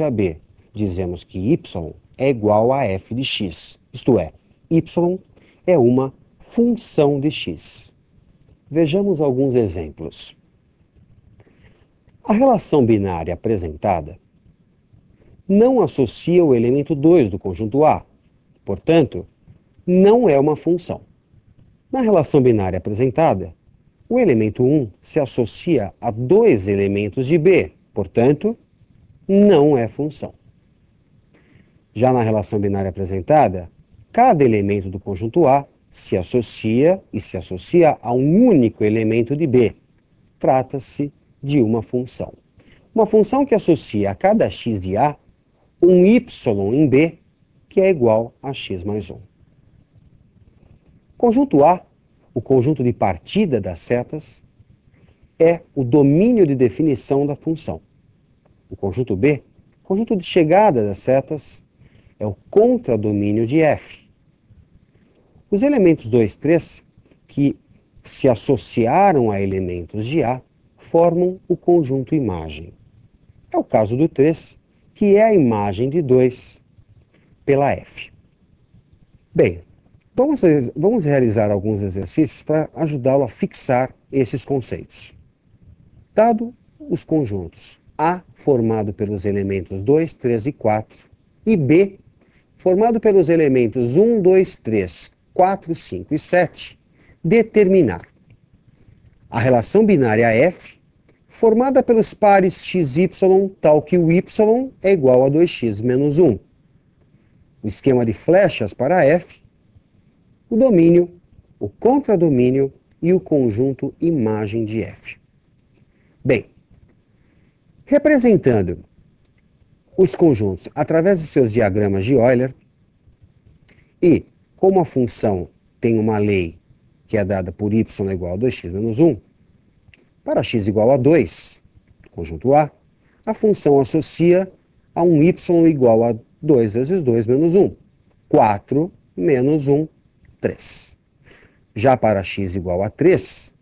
a b. Dizemos que y é igual a f de x, isto é, y é uma função de x. Vejamos alguns exemplos. A relação binária apresentada não associa o elemento 2 do conjunto A, portanto, não é uma função. Na relação binária apresentada, o elemento 1 se associa a dois elementos de B, portanto, não é função. Já na relação binária apresentada, cada elemento do conjunto A se associa a um único elemento de B. Trata-se de uma função. Uma função que associa a cada x de A um y em B, que é igual a x mais 1. Conjunto A, o conjunto de partida das setas, é o domínio de definição da função. O conjunto B, conjunto de chegada das setas, é o contradomínio de f. Os elementos 2 e 3, que se associaram a elementos de A, formam o conjunto imagem. É o caso do 3, que é a imagem de 2 pela f. Bem, vamos realizar alguns exercícios para ajudá-lo a fixar esses conceitos. Dado os conjuntos A formado pelos elementos 2, 3 e 4 e B formado pelos elementos 1, 2, 3, 4, 5 e 7, determinar a relação binária f formada pelos pares x, y, tal que o y é igual a 2x menos 1. O esquema de flechas para f, o domínio, o contradomínio e o conjunto imagem de f. Bem, representando os conjuntos através de seus diagramas de Euler e como a função tem uma lei que é dada por y igual a 2x menos 1, para x igual a 2, conjunto A, a função associa a um y igual a 2 vezes 2 menos 1, 4 menos 1, 3. Já para x igual a 3,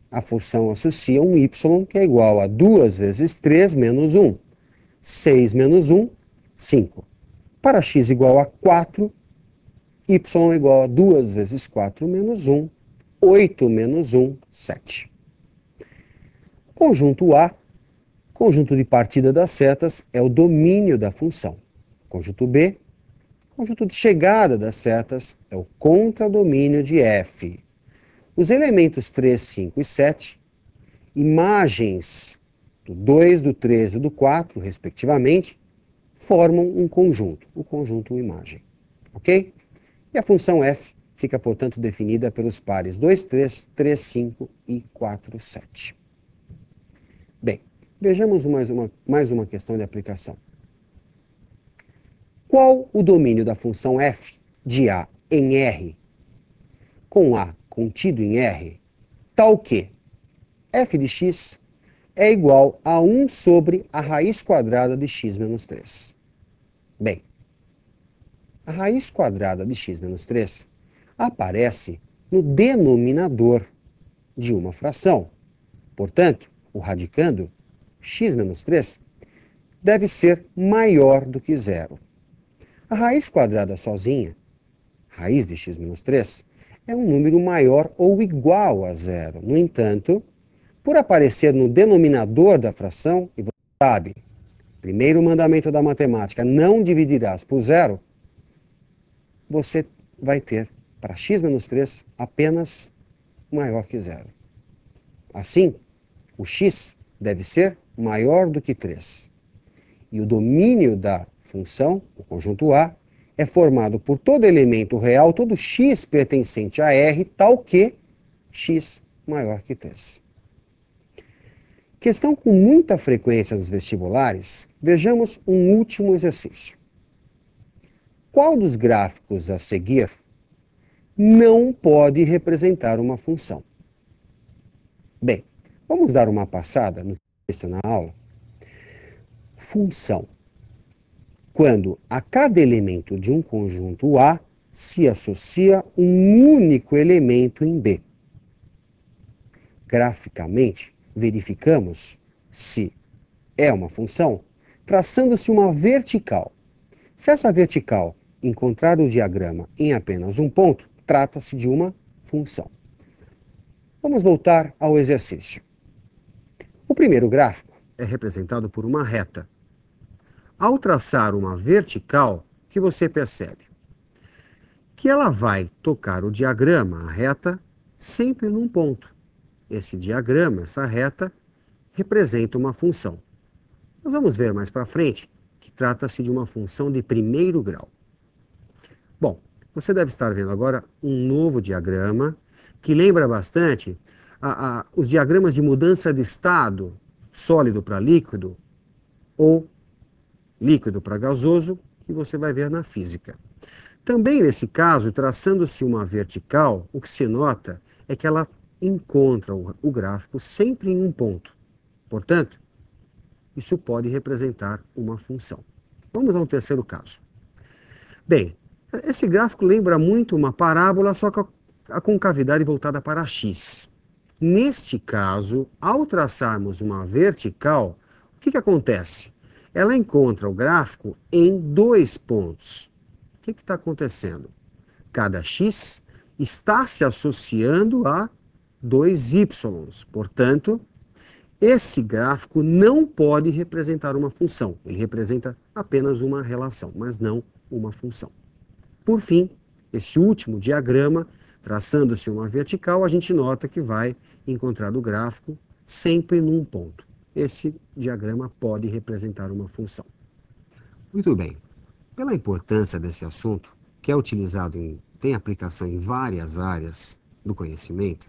a função associa um y que é igual a 2 vezes 3 menos 1, 6 menos 1, 5. Para x igual a 4, y é igual a 2 vezes 4 menos 1, 8 menos 1, 7. Conjunto A, conjunto de partida das setas, é o domínio da função. Conjunto B, conjunto de chegada das setas, é o contradomínio de f. Os elementos 3, 5 e 7, imagens do 2, do 3 e do 4, respectivamente, formam um conjunto, o conjunto imagem. Ok? E a função f fica, portanto, definida pelos pares 2, 3, 3, 5 e 4, 7. Bem, vejamos mais uma questão de aplicação. Qual o domínio da função f de A em R, com A contido em R, tal que f de x é igual a 1 sobre a raiz quadrada de x menos 3? Bem, a raiz quadrada de x menos 3 aparece no denominador de uma fração. Portanto, o radicando, x menos 3, deve ser maior do que zero. A raiz quadrada sozinha, raiz de x menos 3, é um número maior ou igual a zero. No entanto, por aparecer no denominador da fração, e você sabe, primeiro mandamento da matemática, não dividirás por zero, você vai ter, para x menos 3, apenas maior que zero. Assim, o x deve ser maior do que 3. E o domínio da função, o conjunto A, é formado por todo elemento real, todo x pertencente a R, tal que x maior que 3. Questão com muita frequência nos vestibulares, vejamos um último exercício. Qual dos gráficos a seguir não pode representar uma função? Bem, vamos dar uma passada no texto na aula. Função. Quando a cada elemento de um conjunto A se associa um único elemento em B. Graficamente, verificamos se é uma função traçando-se uma vertical. Se essa vertical encontrar o diagrama em apenas um ponto, trata-se de uma função. Vamos voltar ao exercício. O primeiro gráfico é representado por uma reta. Ao traçar uma vertical, o que você percebe? Que ela vai tocar o diagrama, a reta, sempre num ponto. Esse diagrama, essa reta, representa uma função. Nós vamos ver mais para frente que trata-se de uma função de primeiro grau. Bom, você deve estar vendo agora um novo diagrama que lembra bastante os diagramas de mudança de estado, sólido para líquido ou líquido para gasoso, que você vai ver na física. Também nesse caso, traçando-se uma vertical, o que se nota é que ela encontra o gráfico sempre em um ponto. Portanto, isso pode representar uma função. Vamos ao terceiro caso. Bem, esse gráfico lembra muito uma parábola, só que a concavidade voltada para x. Neste caso, ao traçarmos uma vertical, o que acontece? Ela encontra o gráfico em dois pontos. O que está acontecendo? Cada x está se associando a dois y. Portanto, esse gráfico não pode representar uma função. Ele representa apenas uma relação, mas não uma função. Por fim, esse último diagrama, traçando-se uma vertical, a gente nota que vai encontrar o gráfico sempre num ponto. Esse diagrama pode representar uma função. Muito bem. Pela importância desse assunto, que é utilizado tem aplicação em várias áreas do conhecimento,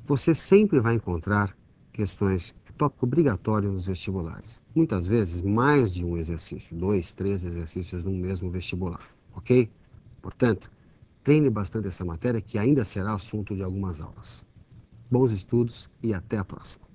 você sempre vai encontrar questões tópico obrigatório nos vestibulares. Muitas vezes, mais de um exercício, 2, 3 exercícios no mesmo vestibular, ok? Portanto, treine bastante essa matéria que ainda será assunto de algumas aulas. Bons estudos e até a próxima.